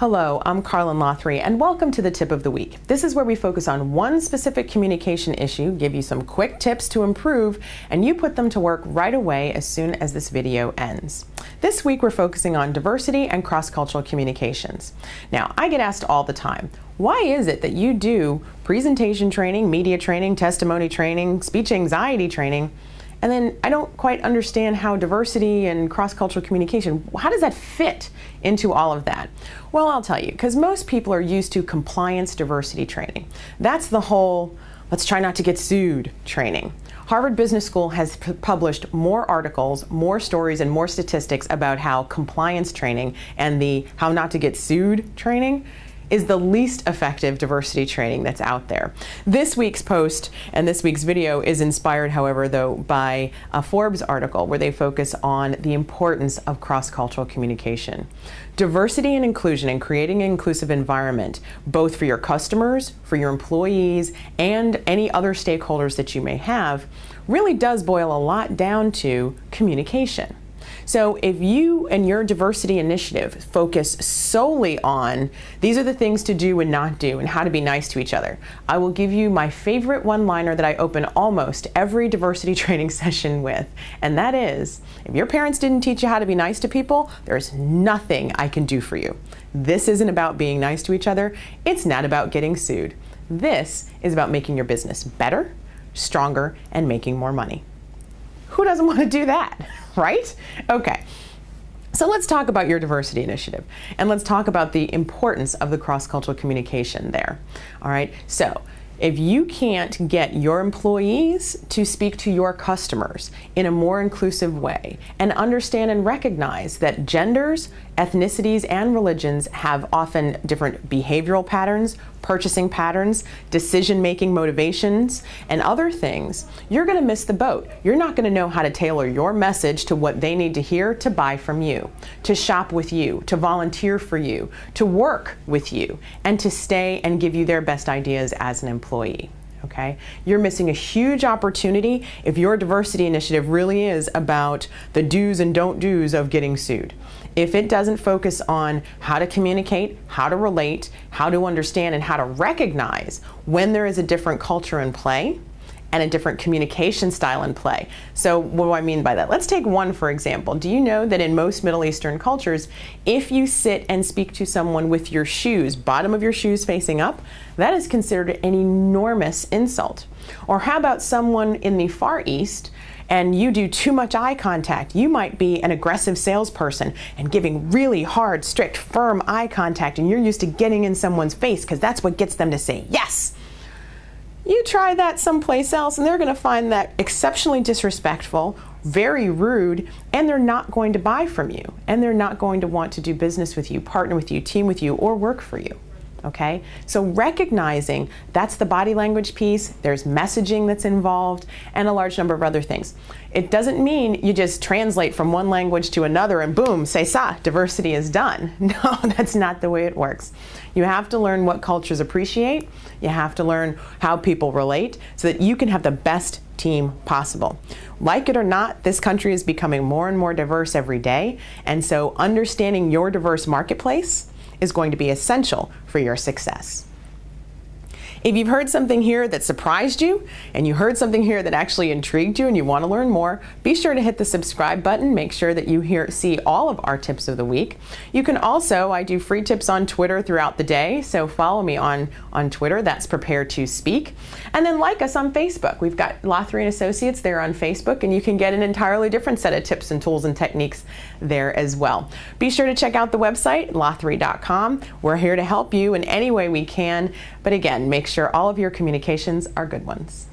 Hello, I'm Karlyn Lothery, and welcome to the Tip of the Week. This is where we focus on one specific communication issue, give you some quick tips to improve, and you put them to work right away as soon as this video ends. This week we're focusing on diversity and cross-cultural communications. Now, I get asked all the time, why is it that you do presentation training, media training, testimony training, speech anxiety training, and then I don't quite understand how diversity and cross-cultural communication, how does that fit into all of that? Well, I'll tell you, because most people are used to compliance diversity training. That's the whole, let's try not to get sued training. Harvard Business School has published more articles, more stories, and more statistics about how compliance training and the how not to get sued training is the least effective diversity training that's out there. This week's post and this week's video is inspired, however, though, by a Forbes article where they focus on the importance of cross-cultural communication. Diversity and inclusion and creating an inclusive environment, both for your customers, for your employees, and any other stakeholders that you may have, really does boil a lot down to communication. So if you and your diversity initiative focus solely on these are the things to do and not do and how to be nice to each other, I will give you my favorite one-liner that I open almost every diversity training session with, and that is, if your parents didn't teach you how to be nice to people, there's nothing I can do for you. This isn't about being nice to each other. It's not about getting sued. This is about making your business better, stronger, and making more money. Who doesn't want to do that? Right? Okay. So let's talk about your diversity initiative, and let's talk about the importance of the cross-cultural communication there. All right. So if you can't get your employees to speak to your customers in a more inclusive way and understand and recognize that genders, ethnicities, and religions have often different behavioral patterns, purchasing patterns, decision-making motivations, and other things, you're going to miss the boat. You're not going to know how to tailor your message to what they need to hear to buy from you, to shop with you, to volunteer for you, to work with you, and to stay and give you their best ideas as an employee. Okay? You're missing a huge opportunity if your diversity initiative really is about the do's and don't do's of getting sued. If it doesn't focus on how to communicate, how to relate, how to understand, and how to recognize when there is a different culture in play and a different communication style in play. So what do I mean by that? Let's take one for example. Do you know that in most Middle Eastern cultures, if you sit and speak to someone with your shoes, bottom of your shoes facing up, that is considered an enormous insult? Or how about someone in the Far East and you do too much eye contact? You might be an aggressive salesperson and giving really hard, strict, firm eye contact, and you're used to getting in someone's face because that's what gets them to say yes. You try that someplace else and they're going to find that exceptionally disrespectful, very rude, and they're not going to buy from you, and they're not going to want to do business with you, partner with you, team with you, or work for you. Okay? So recognizing that's the body language piece, there's messaging that's involved, and a large number of other things. It doesn't mean you just translate from one language to another and boom, c'est ça, diversity is done. No, that's not the way it works. You have to learn what cultures appreciate. You have to learn how people relate so that you can have the best team possible. Like it or not, this country is becoming more and more diverse every day, and so understanding your diverse marketplace is going to be essential for your success. If you've heard something here that surprised you, and you heard something here that actually intrigued you and you want to learn more, be sure to hit the subscribe button. Make sure that you see all of our tips of the week. You can also, I do free tips on Twitter throughout the day, so follow me on Twitter. That's Prepare to Speak. And then like us on Facebook. We've got Lothery Associates there on Facebook, and you can get an entirely different set of tips and tools and techniques there as well. Be sure to check out the website, lothery.com. We're here to help you in any way we can, but again, make sure all of your communications are good ones.